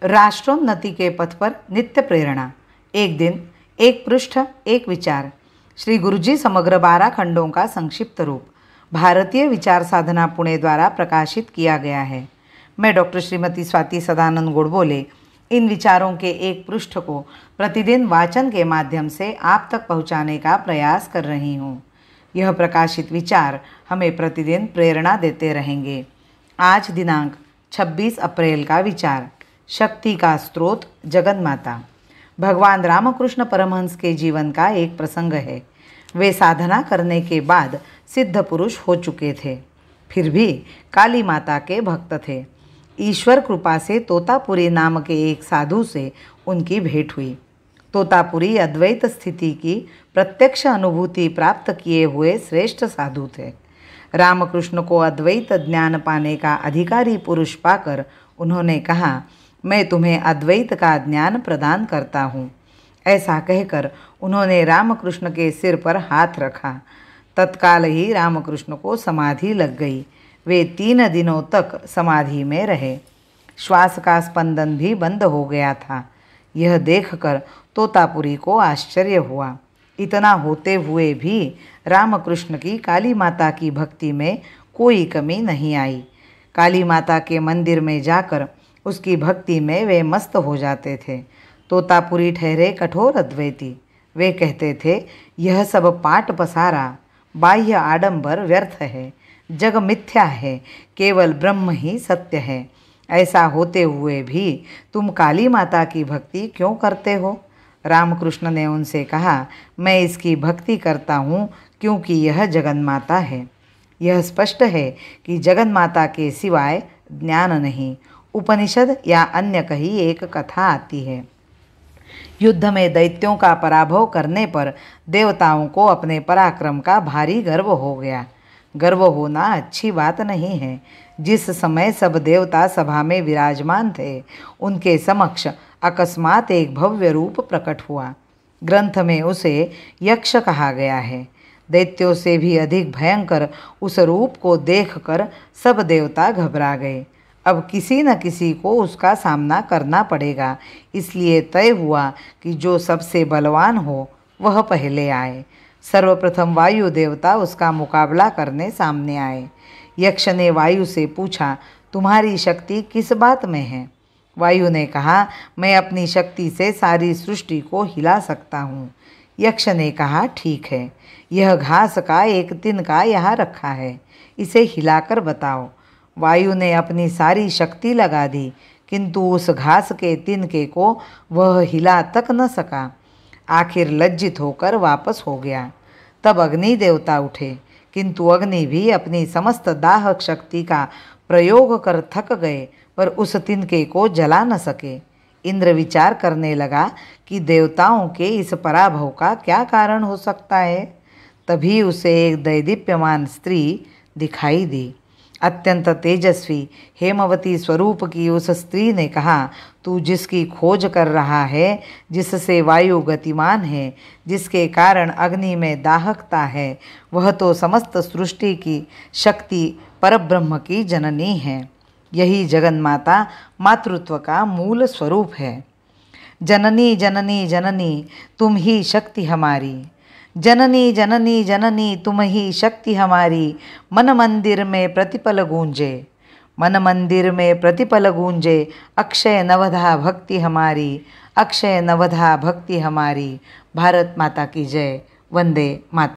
राष्ट्रोन्नति के पथ पर नित्य प्रेरणा। एक दिन, एक पृष्ठ, एक विचार। श्री गुरुजी समग्र 12 खंडों का संक्षिप्त रूप भारतीय विचार साधना पुणे द्वारा प्रकाशित किया गया है। मैं डॉक्टर श्रीमती स्वाति सदानंद गोडबोले इन विचारों के एक पृष्ठ को प्रतिदिन वाचन के माध्यम से आप तक पहुंचाने का प्रयास कर रही हूं। यह प्रकाशित विचार हमें प्रतिदिन प्रेरणा देते रहेंगे। आज दिनांक 26 अप्रैल का विचार, शक्ति का स्रोत जगन माता। भगवान रामकृष्ण परमहंस के जीवन का एक प्रसंग है। वे साधना करने के बाद सिद्ध पुरुष हो चुके थे, फिर भी काली माता के भक्त थे। ईश्वर कृपा से तोतापुरी नाम के एक साधु से उनकी भेंट हुई। तोतापुरी अद्वैत स्थिति की प्रत्यक्ष अनुभूति प्राप्त किए हुए श्रेष्ठ साधु थे। रामकृष्ण को अद्वैत ज्ञान पाने का अधिकारी पुरुष पाकर उन्होंने कहा, मैं तुम्हें अद्वैत का ज्ञान प्रदान करता हूँ। ऐसा कहकर उन्होंने रामकृष्ण के सिर पर हाथ रखा। तत्काल ही रामकृष्ण को समाधि लग गई। वे 3 दिनों तक समाधि में रहे। श्वास का स्पंदन भी बंद हो गया था। यह देखकर तोतापुरी को आश्चर्य हुआ। इतना होते हुए भी रामकृष्ण की काली माता की भक्ति में कोई कमी नहीं आई। काली माता के मंदिर में जाकर उसकी भक्ति में वे मस्त हो जाते थे। तोतापुरी ठहरे कठोर अद्वैती। वे कहते थे, यह सब पाट पसारा, बाह्य आडंबर व्यर्थ है, जग मिथ्या है, केवल ब्रह्म ही सत्य है। ऐसा होते हुए भी तुम काली माता की भक्ति क्यों करते हो? रामकृष्ण ने उनसे कहा, मैं इसकी भक्ति करता हूँ क्योंकि यह जगन माता है। यह स्पष्ट है कि जगन माता के सिवाय ज्ञान नहीं। उपनिषद या अन्य कहीं एक कथा आती है। युद्ध में दैत्यों का पराभव करने पर देवताओं को अपने पराक्रम का भारी गर्व हो गया। गर्व होना अच्छी बात नहीं है। जिस समय सब देवता सभा में विराजमान थे, उनके समक्ष अकस्मात एक भव्य रूप प्रकट हुआ। ग्रंथ में उसे यक्ष कहा गया है। दैत्यों से भी अधिक भयंकर उस रूप को देखकर सब देवता घबरा गए। अब किसी न किसी को उसका सामना करना पड़ेगा, इसलिए तय हुआ कि जो सबसे बलवान हो वह पहले आए। सर्वप्रथम वायु देवता उसका मुकाबला करने सामने आए। यक्ष ने वायु से पूछा, तुम्हारी शक्ति किस बात में है? वायु ने कहा, मैं अपनी शक्ति से सारी सृष्टि को हिला सकता हूँ। यक्ष ने कहा, ठीक है, यह घास का एक तिनका यहाँ रखा है, इसे हिलाकर बताओ। वायु ने अपनी सारी शक्ति लगा दी, किंतु उस घास के तिनके को वह हिला तक न सका। आखिर लज्जित होकर वापस हो गया। तब अग्नि देवता उठे, किंतु अग्नि भी अपनी समस्त दाहक शक्ति का प्रयोग कर थक गए, पर उस तिनके को जला न सके। इंद्र विचार करने लगा कि देवताओं के इस पराभव का क्या कारण हो सकता है। तभी उसे एक दैदीप्यमान स्त्री दिखाई दी। अत्यंत तेजस्वी हेमवती स्वरूप की उस स्त्री ने कहा, तू जिसकी खोज कर रहा है, जिससे वायु गतिमान है, जिसके कारण अग्नि में दाहकता है, वह तो समस्त सृष्टि की शक्ति परब्रह्म की जननी है। यही जगन माता मातृत्व का मूल स्वरूप है। जननी जननी जननी तुम ही शक्ति हमारी, जननी जननी जननी तुम ही शक्ति हमारी। मन मंदिर में प्रतिपल गूंजे, मन मंदिर में प्रतिपल गूंजे, अक्षय नवधा भक्ति हमारी, अक्षय नवधा भक्ति हमारी। भारत माता की जय। वंदे मातरम।